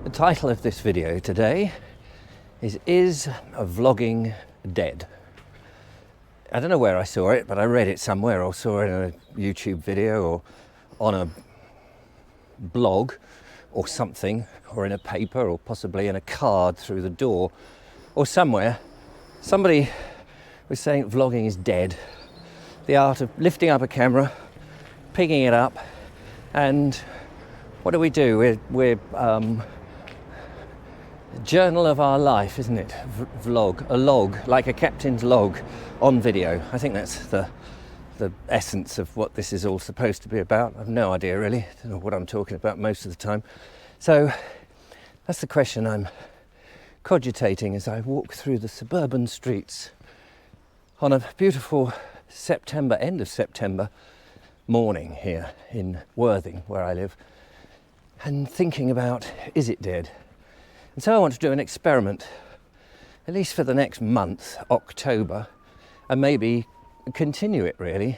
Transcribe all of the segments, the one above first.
The title of this video today is Vlogging Dead? I don't know where I saw it, but I read it somewhere or saw it in a YouTube video or on a blog or something, or in a paper, or possibly in a card through the door or somewhere. Somebody was saying vlogging is dead. The art of lifting up a camera, picking it up, and what do? We're journal of our life, isn't it? Vlog, a log, like a captain's log on video. I think that's the essence of what this is all supposed to be about. I've no idea really. I don't know what I'm talking about most of the time. So that's the question I'm cogitating as I walk through the suburban streets on a beautiful end of September morning here in Worthing, where I live, and thinking about, is it dead? And so I want to do an experiment, at least for the next month, October, and maybe continue it really.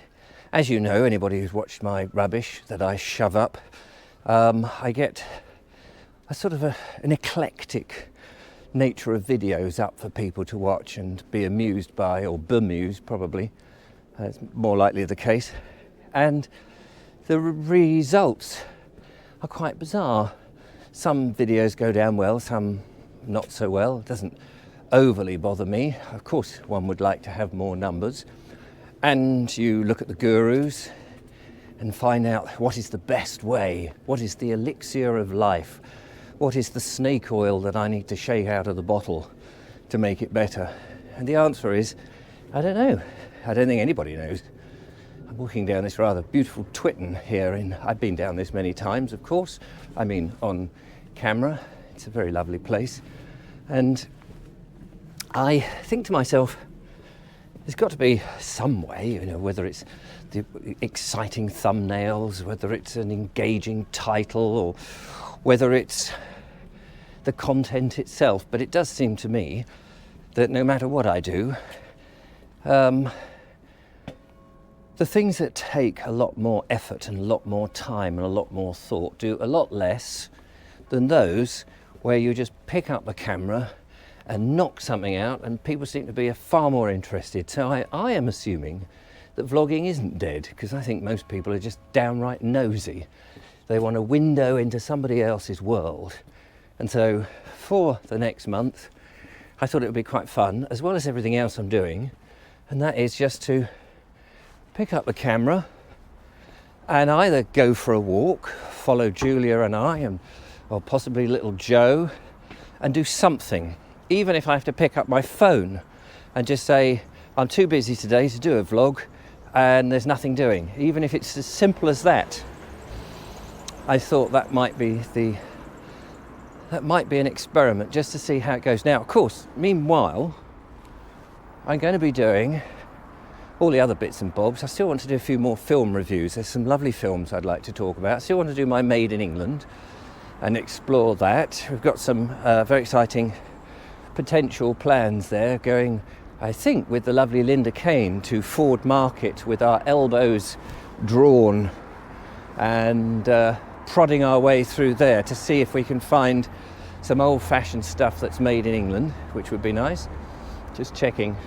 As you know, anybody who's watched my rubbish that I shove up, I get a sort of an eclectic nature of videos up for people to watch and be amused by, or bemused probably, it's more likely the case. And the results are quite bizarre. Some videos go down well, some not so well. It doesn't overly bother me. Of course, one would like to have more numbers. And you look at the gurus and find out what is the best way, what is the elixir of life, what is the snake oil that I need to shake out of the bottle to make it better. And the answer is, I don't know. I don't think anybody knows. I'm walking down this rather beautiful Twitten here I've been down this many times, of course. I mean, on camera. It's a very lovely place. And I think to myself, there's got to be some way, whether it's the exciting thumbnails, whether it's an engaging title, or whether it's the content itself. But it does seem to me that no matter what I do, the things that take a lot more effort and a lot more time and a lot more thought do a lot less than those where you just pick up a camera and knock something out, and people seem to be far more interested. So I am assuming that vlogging isn't dead, because I think most people are just downright nosy. They want a window into somebody else's world. And so for the next month, I thought it would be quite fun, as well as everything else I'm doing, and that is just to pick up the camera and either go for a walk, follow Julia and I, or possibly little Joe, and do something. Even if I have to pick up my phone and just say, I'm too busy today to do a vlog and there's nothing doing. Even if it's as simple as that, I thought that might be an experiment just to see how it goes. Now, of course, meanwhile, I'm going to be doing all the other bits and bobs. I still want to do a few more film reviews. There's some lovely films I'd like to talk about. I still want to do my Made in England and explore that. We've got some very exciting potential plans there, going, I think, with the lovely Linda Kane to Ford Market with our elbows drawn and prodding our way through there to see if we can find some old-fashioned stuff that's made in England, which would be nice. Just checking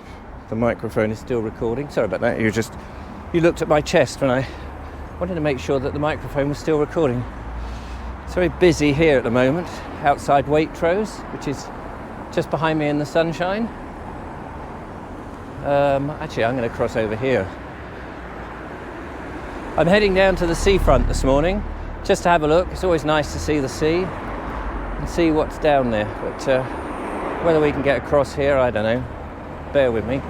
the microphone is still recording. Sorry about that. You looked at my chest when I wanted to make sure that the microphone was still recording. It's very busy here at the moment, outside Waitrose, which is just behind me in the sunshine. Actually, I'm going to cross over here. I'm heading down to the seafront this morning, just to have a look. It's always nice to see the sea and see what's down there. But whether we can get across here, I don't know. Bear with me.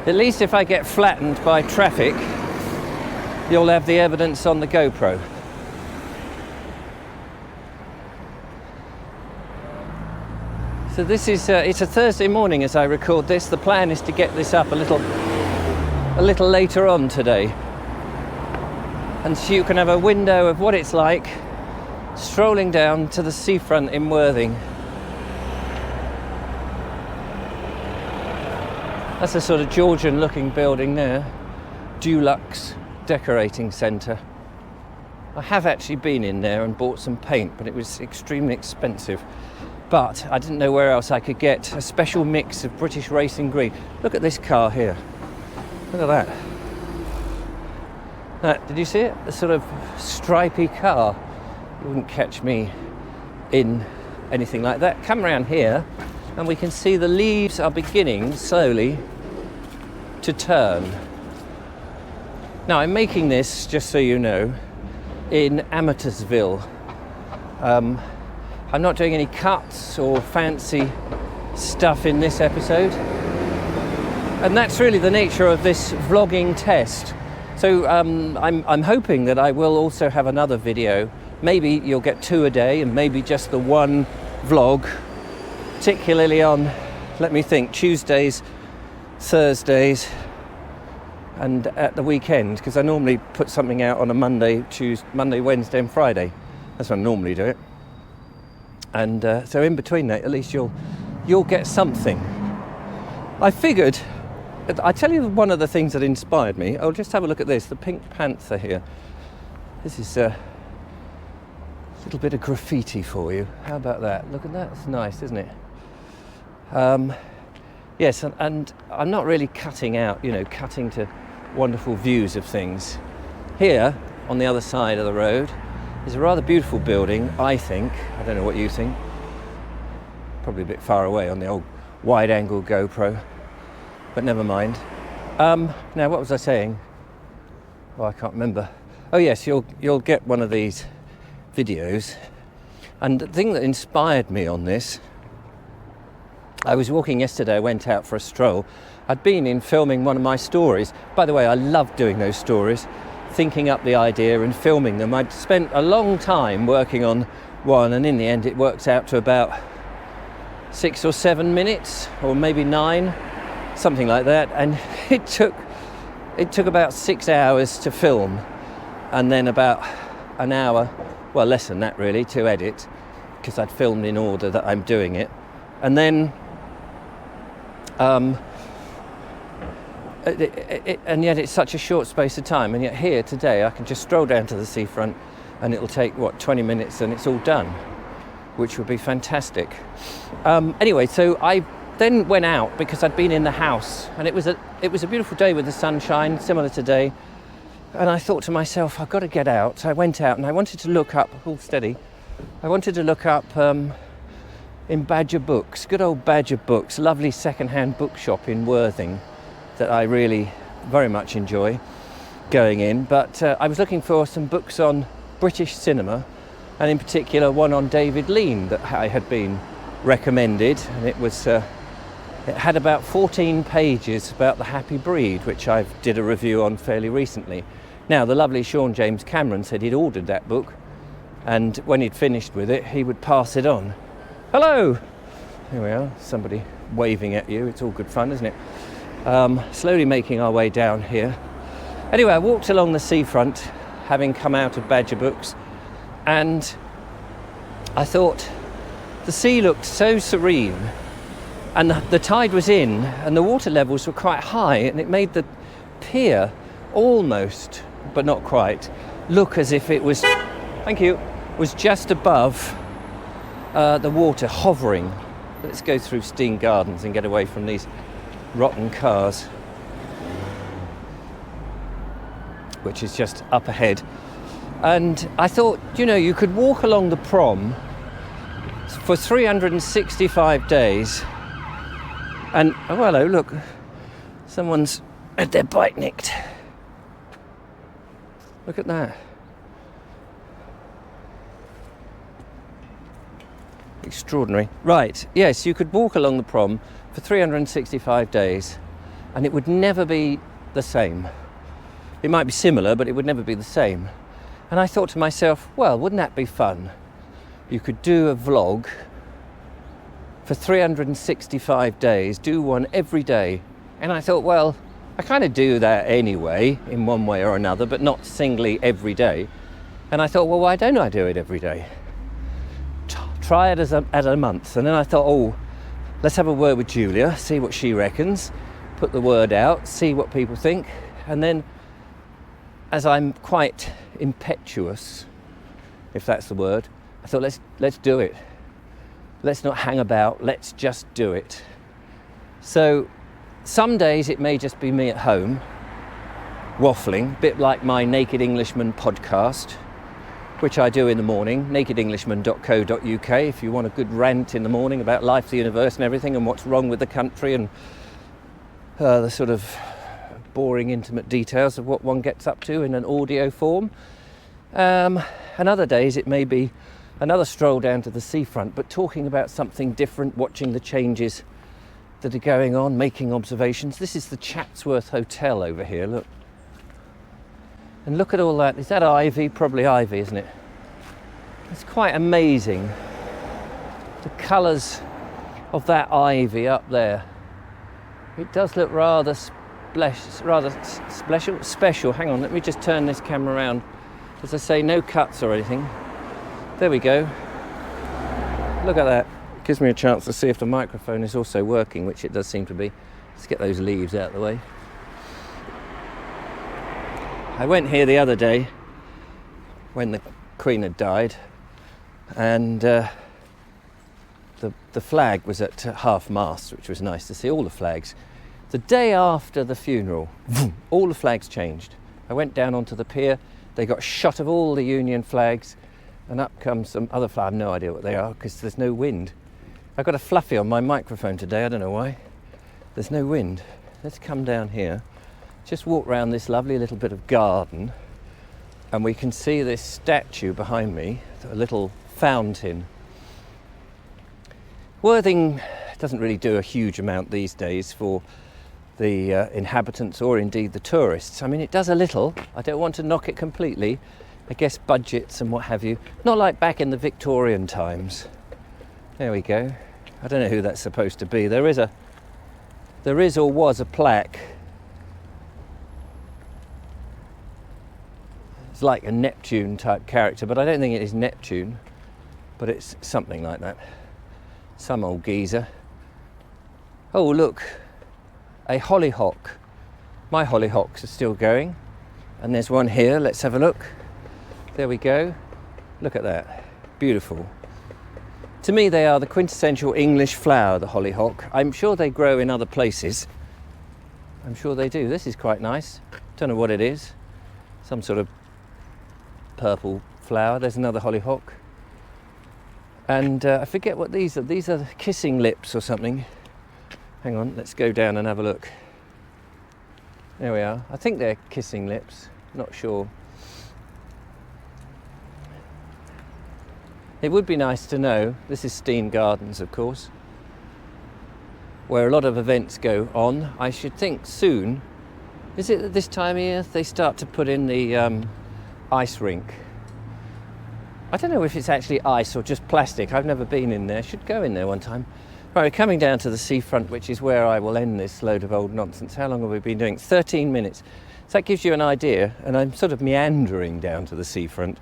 At least if I get flattened by traffic, you'll have the evidence on the GoPro. So this is, it's a Thursday morning as I record this. The plan is to get this up a little later on today. And so you can have a window of what it's like strolling down to the seafront in Worthing. That's a sort of Georgian looking building there. Dulux Decorating Centre. I have actually been in there and bought some paint, but it was extremely expensive. But I didn't know where else I could get a special mix of British racing green. Look at this car here. Look at that. Did you see it? A sort of stripy car. You wouldn't catch me in anything like that. Come around here and we can see the leaves are beginning slowly to turn. Now I'm making this, just so you know, in Amateursville. I'm not doing any cuts or fancy stuff in this episode. And that's really the nature of this vlogging test. So I'm hoping that I will also have another video. Maybe you'll get 2 a day and maybe just the one vlog, particularly on, let me think, Tuesdays, Thursdays, and at the weekend, because I normally put something out on a Monday, Wednesday and Friday. That's when I normally do it. And so in between that, at least you'll get something. I figured, I tell you one of the things that inspired me. I'll just have a look at this, the Pink Panther here. This is a little bit of graffiti for you. How about that? Look at that, it's nice, isn't it? Yes, and I'm not really cutting to wonderful views of things. Here, on the other side of the road, is a rather beautiful building, I think. I don't know what you think. Probably a bit far away on the old wide-angle GoPro, but never mind. Now, what was I saying? Oh, I can't remember. Oh yes, you'll get one of these videos. And the thing that inspired me on this, I was walking yesterday, I went out for a stroll. I'd been in filming one of my stories. By the way, I love doing those stories, thinking up the idea and filming them. I'd spent a long time working on one, and in the end it works out to about 6 or 7 minutes, or maybe 9, something like that. And it took about 6 hours to film, and then about an hour, well, less than that really, to edit, because I'd filmed in order that I'm doing it. And then and yet it's such a short space of time, and yet here today I can just stroll down to the seafront and it'll take 20 minutes and it's all done, which would be fantastic. Anyway, so I then went out because I'd been in the house, and it was a beautiful day with the sunshine, similar today, and I thought to myself, I've got to get out. So I went out and I wanted to look up, I wanted to look up in Badger Books, good old Badger Books, lovely second-hand bookshop in Worthing that I really very much enjoy going in. But I was looking for some books on British cinema, and in particular one on David Lean that I had been recommended, and it had about 14 pages about The Happy Breed, which I did a review on fairly recently. Now, the lovely Sean James Cameron said he'd ordered that book, and when he'd finished with it, he would pass it on. Hello! Here we are, somebody waving at you. It's all good fun, isn't it? Slowly making our way down here. Anyway, I walked along the seafront, having come out of Badger Books, and I thought the sea looked so serene, and the tide was in, and the water levels were quite high, and it made the pier almost, but not quite, look as if it was, was just above the water, hovering. Let's go through Steen Gardens and get away from these rotten cars, which is just up ahead. And I thought, you could walk along the prom for 365 days and, oh hello, look, someone's had their bike nicked. Look at that. Extraordinary. Right, yes, you could walk along the prom for 365 days and it would never be the same. It might be similar, but it would never be the same. And I thought to myself, well, wouldn't that be fun? You could do a vlog for 365 days, do one every day. And I thought, well, I kind of do that anyway, in one way or another, but not singly every day. And I thought, well, why don't I do it every day? Try it as a month. And then I thought, oh, let's have a word with Julia, see what she reckons, put the word out, see what people think. And then, as I'm quite impetuous, if that's the word. I thought, let's do it. Let's not hang about, let's just do it. So some days it may just be me at home, waffling, a bit like my Naked Englishman podcast, which I do in the morning, nakedenglishman.co.uk, if you want a good rant in the morning about life, the universe and everything, and what's wrong with the country, and the sort of boring, intimate details of what one gets up to in an audio form. And other days it may be another stroll down to the seafront, but talking about something different, watching the changes that are going on, making observations. This is the Chatsworth Hotel over here, look. And look at all that. Is that ivy? Probably ivy, isn't it? It's quite amazing. The colours of that ivy up there. It does look rather special. Hang on, let me just turn this camera around. As I say, no cuts or anything. There we go. Look at that. It gives me a chance to see if the microphone is also working, which it does seem to be. Let's get those leaves out of the way. I went here the other day when the Queen had died, and the flag was at half-mast, which was nice to see, all the flags. The day after the funeral, all the flags changed. I went down onto the pier, they got a shot of all the Union flags, and up comes some other flag. I have no idea what they are because there's no wind. I've got a fluffy on my microphone today, I don't know why. There's no wind. Let's come down here. Just walk around this lovely little bit of garden, and we can see this statue behind me, a little fountain. Worthing doesn't really do a huge amount these days for the inhabitants or indeed the tourists. I mean, it does a little. I don't want to knock it completely. I guess budgets and what have you. Not like back in the Victorian times. There we go. I don't know who that's supposed to be. There is or was a plaque. It's like a Neptune type character, but I don't think it is Neptune, but it's something like that. Some old geezer. Oh, look, a hollyhock. My hollyhocks are still going, and there's one here. Let's have a look. There we go. Look at that. Beautiful. To me, they are the quintessential English flower, the hollyhock. I'm sure they grow in other places. I'm sure they do. This is quite nice. Don't know what it is. Some sort of purple flower. There's another hollyhock. And I forget what these are. These are kissing lips or something. Hang on, let's go down and have a look. There we are. I think they're kissing lips. Not sure. It would be nice to know, this is Steam Gardens of course, where a lot of events go on. I should think soon, is it at this time of year, they start to put in the ice rink. I don't know if it's actually ice or just plastic. I've never been in there. Should go in there one time. Right, we're coming down to the seafront, which is where I will end this load of old nonsense. How long have we been doing? 13 minutes. So that gives you an idea, and I'm sort of meandering down to the seafront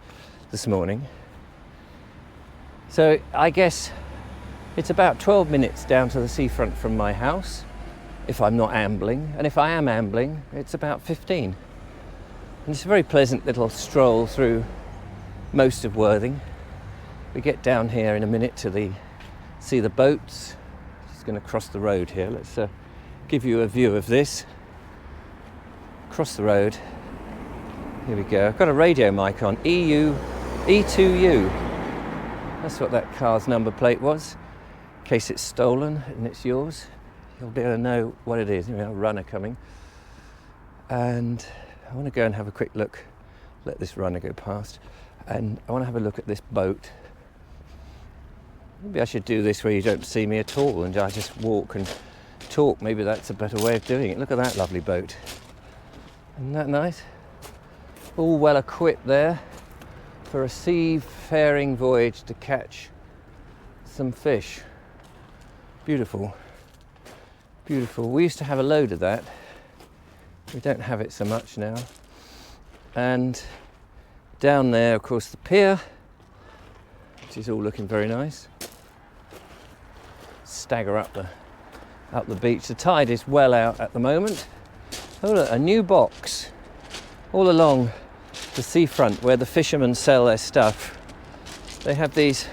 this morning. So I guess it's about 12 minutes down to the seafront from my house, if I'm not ambling, and if I am ambling, it's about 15. And it's a very pleasant little stroll through most of Worthing. We get down here in a minute to see the boats. Just going to cross the road here. Let's give you a view of this. Cross the road. Here we go. I've got a radio mic on. E2U. That's what that car's number plate was. In case it's stolen and it's yours, you'll be able to know what it is. You know, a runner coming. And I want to go and have a quick look. Let this runner go past. And I want to have a look at this boat. Maybe I should do this where you don't see me at all and I just walk and talk. Maybe that's a better way of doing it. Look at that lovely boat. Isn't that nice? All well equipped there for a seafaring voyage to catch some fish. Beautiful. Beautiful. We used to have a load of that. We don't have it so much now. And down there, of course, the pier, which is all looking very nice. Stagger up the beach. The tide is well out at the moment. Oh look, a new box all along the seafront where the fishermen sell their stuff, they have these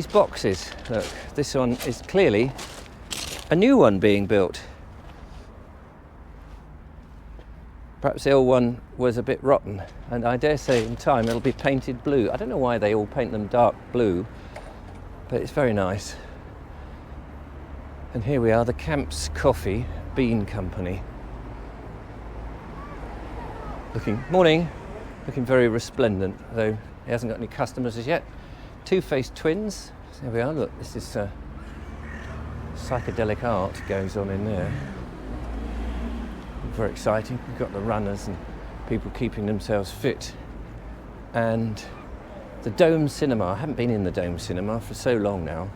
boxes. Look, this one is clearly a new one being built. Perhaps the old one was a bit rotten, and I dare say in time it'll be painted blue. I don't know why they all paint them dark blue, but it's very nice. And here we are, the Camps Coffee Bean Company. Morning, looking very resplendent, though he hasn't got any customers as yet. Two-faced twins. There we are, look, this is psychedelic art goes on in there. Very exciting. We've got the runners and people keeping themselves fit. And the Dome Cinema. I haven't been in the Dome Cinema for so long now.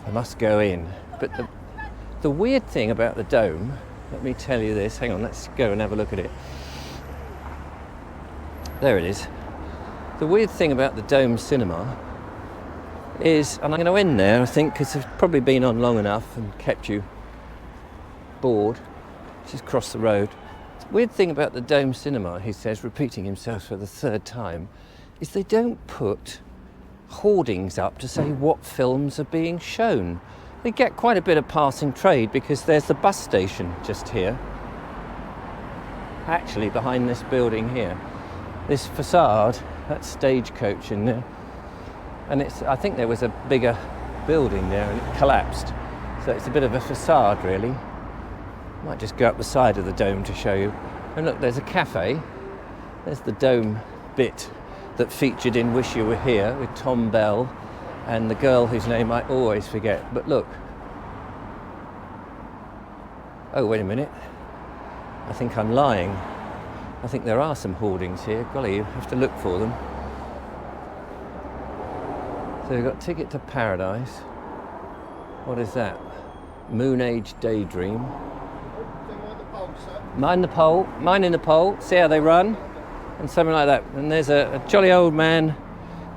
I must go in. But the weird thing about the Dome, let me tell you this. Hang on, let's go and have a look at it. There it is. The weird thing about the Dome Cinema is, and I'm going to end there, I think, because I've probably been on long enough and kept you bored. Just cross the road. Weird thing about the Dome Cinema, he says, repeating himself for the third time, is they don't put hoardings up to say what films are being shown. They get quite a bit of passing trade because there's the bus station just here, actually behind this building here. This facade, that stagecoach in there, and I think there was a bigger building there and it collapsed, so it's a bit of a facade really. Might just go up the side of the Dome to show you. And look, there's a cafe. There's the Dome bit that featured in Wish You Were Here with Tom Bell and the girl whose name I always forget. But look. Oh, wait a minute. I think I'm lying. I think there are some hoardings here. Golly, you have to look for them. So we've got Ticket to Paradise. What is that? Moon Age Daydream. Mind the pole, minding the pole, see how they run, and something like that. And there's a jolly old man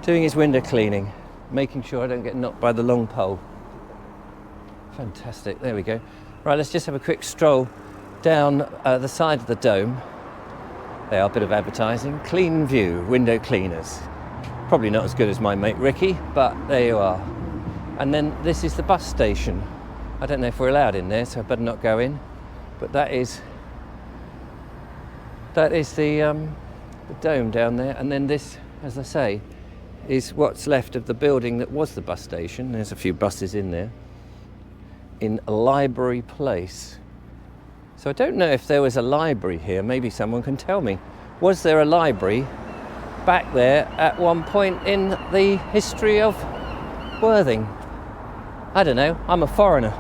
doing his window cleaning, making sure I don't get knocked by the long pole. Fantastic, there we go. Right, let's just have a quick stroll down the side of the Dome. They are a bit of advertising. Clean View, window cleaners. Probably not as good as my mate Ricky, but there you are. And then this is the bus station. I don't know if we're allowed in there, so I better not go in. But that is the Dome down there, and then this, as I say, is what's left of the building that was the bus station. There's a few buses in there, in Library Place. So I don't know if there was a library here. Maybe someone can tell me. Was there a library back there at one point in the history of Worthing? I don't know. I'm a foreigner.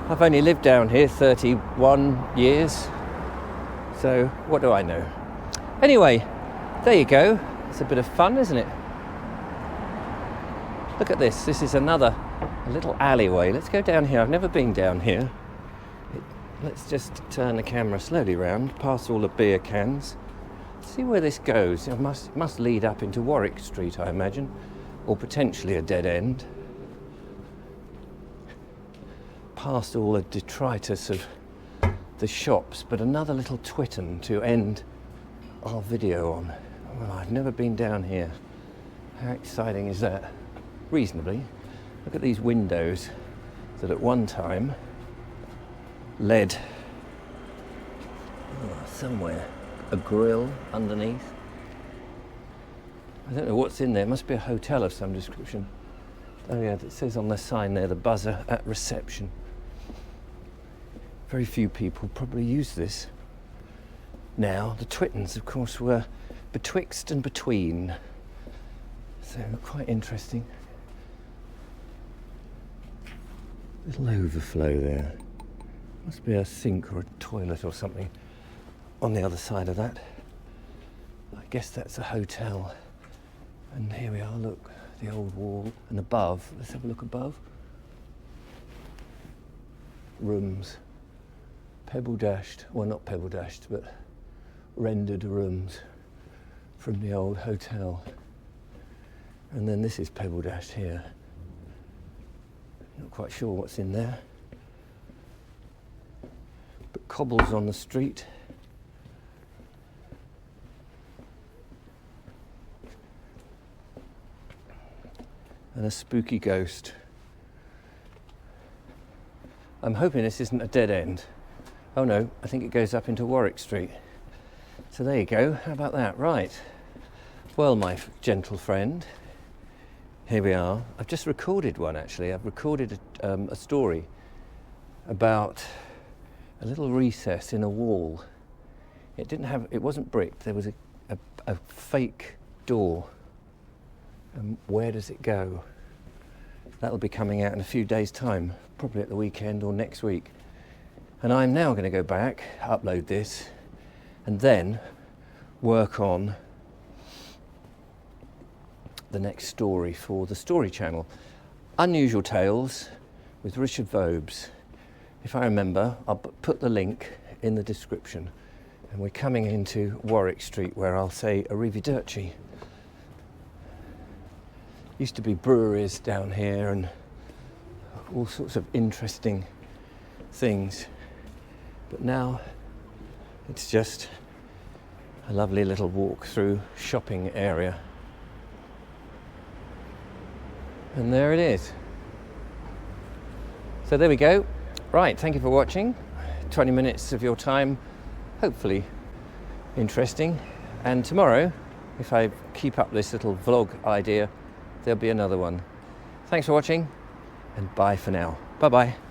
I've only lived down here 31 years. So what do I know? Anyway, there you go. It's a bit of fun, isn't it? Look at this. This is a little alleyway. Let's go down here. I've never been down here. Let's just turn the camera slowly round, past all the beer cans. See where this goes. It must lead up into Warwick Street, I imagine, or potentially a dead end. Past all the detritus of the shops, but another little Twitten to end our video on. Well, I've never been down here. How exciting is that? Reasonably. Look at these windows that at one time led somewhere. A grill underneath. I don't know what's in there. It must be a hotel of some description. Oh yeah, it says on the sign there, the buzzer at reception. Very few people probably use this now. The Twittens, of course, were betwixt and between. So quite interesting. Little overflow there. Must be a sink or a toilet or something on the other side of that. I guess that's a hotel. And here we are, look, the old wall. And above, let's have a look above. Rooms. Pebble dashed, well not pebble dashed, but rendered rooms from the old hotel. And then this is pebble dashed here. Not quite sure what's in there. But cobbles on the street. and a spooky ghost. I'm hoping this isn't a dead end. Oh no, I think it goes up into Warwick Street. So there you go, how about that? Right. Well, my gentle friend, here we are. I've just recorded one actually. I've recorded a story about a little recess in a wall. It wasn't bricked, there was a fake door. And where does it go? That'll be coming out in a few days' time, probably at the weekend or next week. And I'm now going to go back, upload this, and then work on the next story for the Story Channel. Unusual Tales with Richard Vobes. If I remember, I'll put the link in the description. And we're coming into Warwick Street, where I'll say arrivederci. Used to be breweries down here and all sorts of interesting things. But now it's just a lovely little walk-through shopping area. And there it is. So there we go. Right, thank you for watching. 20 minutes of your time, hopefully interesting. And tomorrow, if I keep up this little vlog idea, there'll be another one. Thanks for watching, and bye for now. Bye-bye.